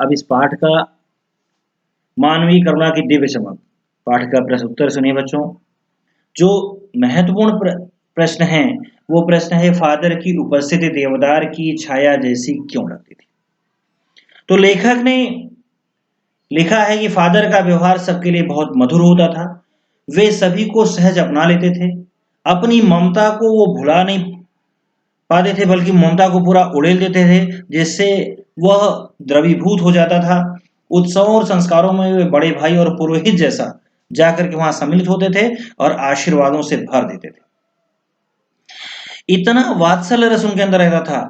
अब इस पाठ का मानवीय करुणा की दिव्य चमक पाठ का प्रश्न उत्तर सुनिए बच्चों। जो महत्वपूर्ण प्रश्न है वो प्रश्न है फादर की उपस्थिति देवदार की छाया जैसी क्यों लगती थी। तो लेखक ने लिखा है कि फादर का व्यवहार सबके लिए बहुत मधुर होता था। वे सभी को सहज अपना लेते थे। अपनी ममता को वो भुला नहीं पाते थे बल्कि ममता को पूरा उड़ेल देते थे, जिससे वह द्रवीभूत हो जाता था। उत्सवों और संस्कारों में वे बड़े भाई और पुरोहित जैसा जाकर के वहां सम्मिलित होते थे और आशीर्वादों से भर देते थे। इतना वात्सल्य रस उनके अंदर रहता था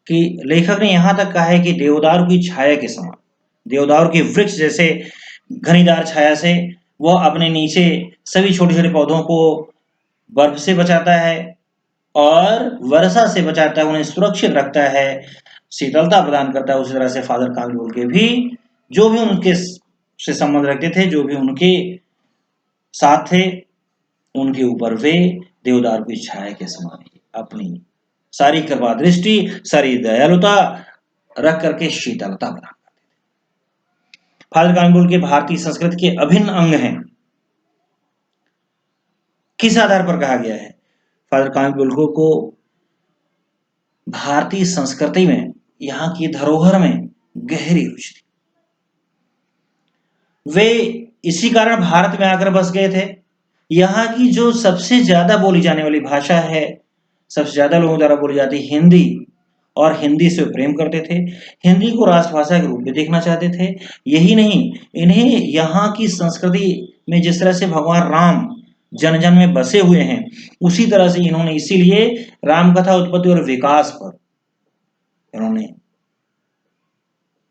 कि लेखक ने यहां तक कहा है कि देवदारू की छाया के समान, देवदारू के वृक्ष जैसे घनीदार छाया से वह अपने नीचे सभी छोटे छोटे पौधों को बर्फ से बचाता है और वर्षा से बचाता है, उन्हें सुरक्षित रखता है, शीतलता प्रदान करता है। उसी तरह से फादर कामिल बोल के भी जो भी उनके से संबंध रखते थे, जो भी उनके साथ थे, उनके ऊपर वे देवदार की छाया के समान अपनी सारी कृपा दृष्टि, सारी दयालुता रख करके शीतलता प्रदान करते थे। फादर कामिल बोल के भारतीय संस्कृति के अभिन्न अंग हैं। किस आधार पर कहा गया है? फादर कामिल बुल्को को भारतीय संस्कृति में, यहाँ की धरोहर में गहरी रुचि थी। वे इसी कारण भारत में आकर बस गए थे। यहाँ की जो सबसे ज्यादा बोली जाने वाली भाषा है, सबसे ज्यादा लोगों द्वारा बोली जाती हिंदी, और हिंदी से प्रेम करते थे। हिंदी को राष्ट्रभाषा के रूप में देखना चाहते थे। यही नहीं, इन्हें यहाँ की संस्कृति में जिस तरह से भगवान राम जन जन में बसे हुए हैं, उसी तरह से इन्होंने इसीलिए राम कथा उत्पत्ति और विकास पर इन्होंने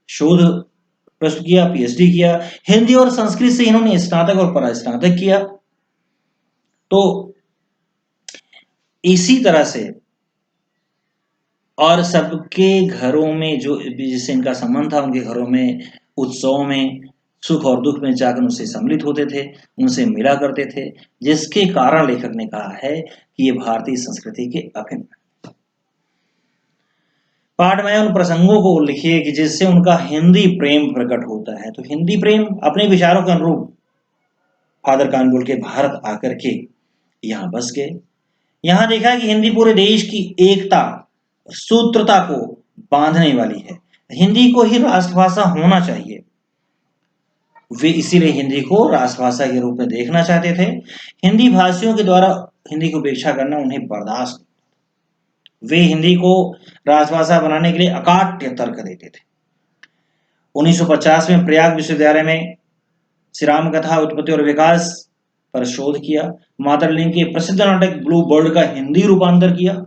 शोध प्रस्तुत किया, पीएचडी किया। हिंदी और संस्कृत से इन्होंने स्नातक और परास्नातक किया। तो इसी तरह से और सबके घरों में जो जिससे इनका संबंध था, उनके घरों में उत्सवों में, सुख और दुख में जाकर उनसे सम्मिलित होते थे, उनसे मिला करते थे, जिसके कारण लेखक ने कहा है कि ये भारतीय संस्कृति के अभिन्न। पाठ में उन प्रसंगों को लिखिए कि जिससे उनका हिंदी प्रेम प्रकट होता है। तो हिंदी प्रेम अपने विचारों के अनुरूप फादर कामिल बोल के भारत आकर के यहाँ बस गए। यहाँ देखा है कि हिंदी पूरे देश की एकता, सूत्रता को बांधने वाली है। हिंदी को ही राष्ट्रभाषा होना चाहिए। वे इसीलिए हिंदी को राष्ट्रभाषा के रूप में देखना चाहते थे। हिंदी भाषियों के द्वारा हिंदी को उपेक्षा करना उन्हें बर्दाश्त। वे हिंदी को राष्ट्रभाषा बनाने के लिए अकाट्य तर्क देते थे। 1950 में प्रयाग विश्वविद्यालय में श्री राम कथा उत्पत्ति और विकास पर शोध किया। मातृलिंग के प्रसिद्ध नाटक ब्लू बर्ड का हिंदी रूपांतर किया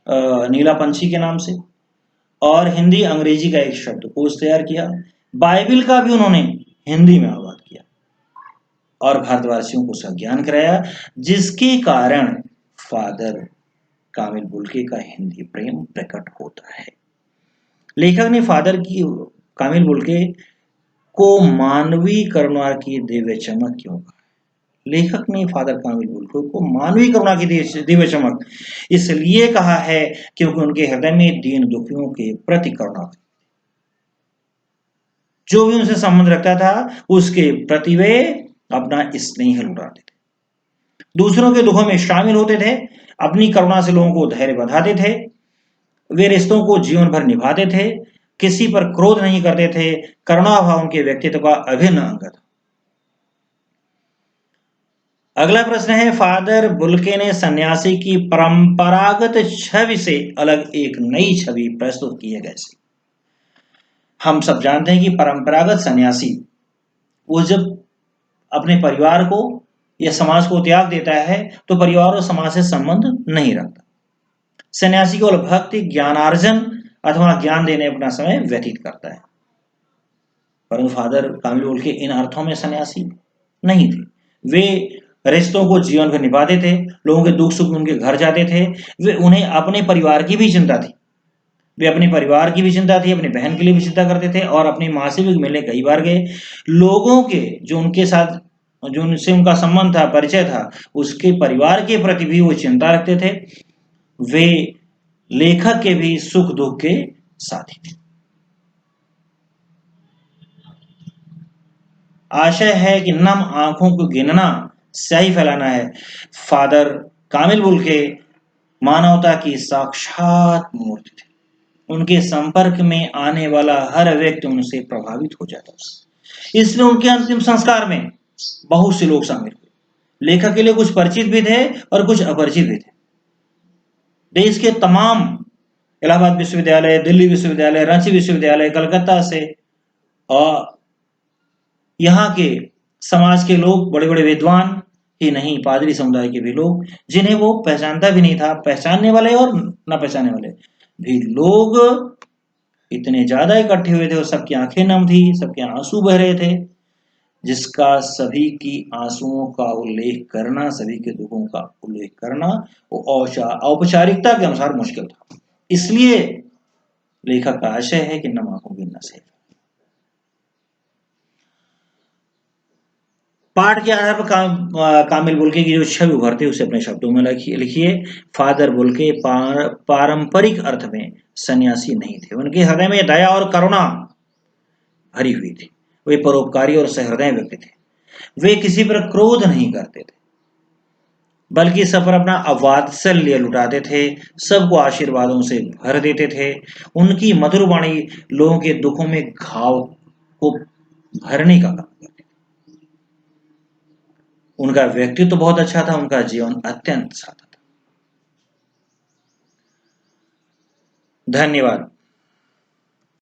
नीला पंछी के नाम से, और हिंदी अंग्रेजी का एक शब्दकोश तैयार किया। बाइबिल का भी उन्होंने हिंदी में अनुवाद किया और भारतवासियों को उसका ज्ञान कराया, जिसके कारण फादर कामिल बुल्के का हिंदी प्रेम प्रकट होता है। लेखक ने फादर की कामिल बुल्के को मानवीय करुणा की दिव्य चमक क्यों कहा? लेखक ने फादर कामिल बुल्के को मानवीय करुणा की दिव्य चमक इसलिए कहा है क्योंकि उनके हृदय में दीन दुखियों के प्रति करुणा थी। जो भी उनसे संबंध रखता था उसके प्रति वे अपना स्नेह लुटाते थे, दूसरों के दुखों में शामिल होते थे, अपनी करुणा से लोगों को धैर्य बंधाते थे। वे रिश्तों को जीवन भर निभाते थे, किसी पर क्रोध नहीं करते थे। करुणा भाव उनके व्यक्तित्व का अभिन्न अंग था। अगला प्रश्न है, फादर बुल्के ने सन्यासी की परंपरागत छवि से अलग एक नई छवि प्रस्तुत की है कैसे? हम सब जानते हैं कि परंपरागत सन्यासी वो जब अपने परिवार को या समाज को त्याग देता है तो परिवार और समाज से संबंध नहीं रखता। सन्यासी केवल भक्ति, ज्ञानार्जन अथवा ज्ञान देने अपना समय व्यतीत करता है। परंतु फादर कामिल बुल्के इन अर्थों में सन्यासी नहीं थे। वे रिश्तों को जीवन भर निभाते थे, लोगों के दुख सुख में उनके घर जाते थे। वे उन्हें अपने परिवार की भी चिंता थी, वे अपने परिवार की भी चिंता थी, अपनी बहन के लिए भी चिंता करते थे और अपनी माँ से भी मिलने कई बार गए। लोगों के जो उनके साथ जो उनसे उनका संबंध था, परिचय था, उसके परिवार के प्रति भी वो चिंता रखते थे। वे लेखक के भी सुख दुख के साथी थे। आशय है कि नम आंखों को गिनना स्याही फैलाना है। फादर कामिल बुल्के मानवता की साक्षात मूर्ति थे। उनके संपर्क में आने वाला हर व्यक्ति उनसे प्रभावित हो जाता था। इसलिए उनके अंतिम संस्कार में बहुत से लोग शामिल हुए। लेखक के लिए कुछ परिचित भी थे और कुछ अपरिचित भी थे। देश के तमाम इलाहाबाद विश्वविद्यालय, दिल्ली विश्वविद्यालय, रांची विश्वविद्यालय, कलकत्ता से और यहाँ के समाज के लोग, बड़े बड़े विद्वान ही नहीं, पादरी समुदाय के भी लोग, जिन्हें वो पहचानता भी नहीं था, पहचानने वाले और न पहचानने वाले भी लोग इतने ज्यादा इकट्ठे हुए थे और सबकी आंखें नम थी, सबके आंसू बह रहे थे, जिसका सभी की आंसुओं का उल्लेख करना, सभी के दुखों का उल्लेख करना वो औपचारिकता के अनुसार मुश्किल था। इसलिए लेखक का आशय है कि नम आंखों की नसें। पाठ के आधार पर कामिल बुल्के की जो छवि उभरती है उसे अपने शब्दों में लिखिए। फादर बुल्के पारंपरिक अर्थ में सन्यासी नहीं थे। उनके हृदय में दया और करुणा भरी हुई थी। वे परोपकारी और सहृदय व्यक्ति थे। वे किसी पर क्रोध नहीं करते थे, बल्कि सब पर अपना वात्सल्य लुटाते थे, सबको आशीर्वादों से भर देते थे। उनकी मधुर वाणी लोगों के दुखों में घाव को भरने का काम करती। उनका व्यक्तित्व तो बहुत अच्छा था, उनका जीवन अत्यंत सादा था। धन्यवाद।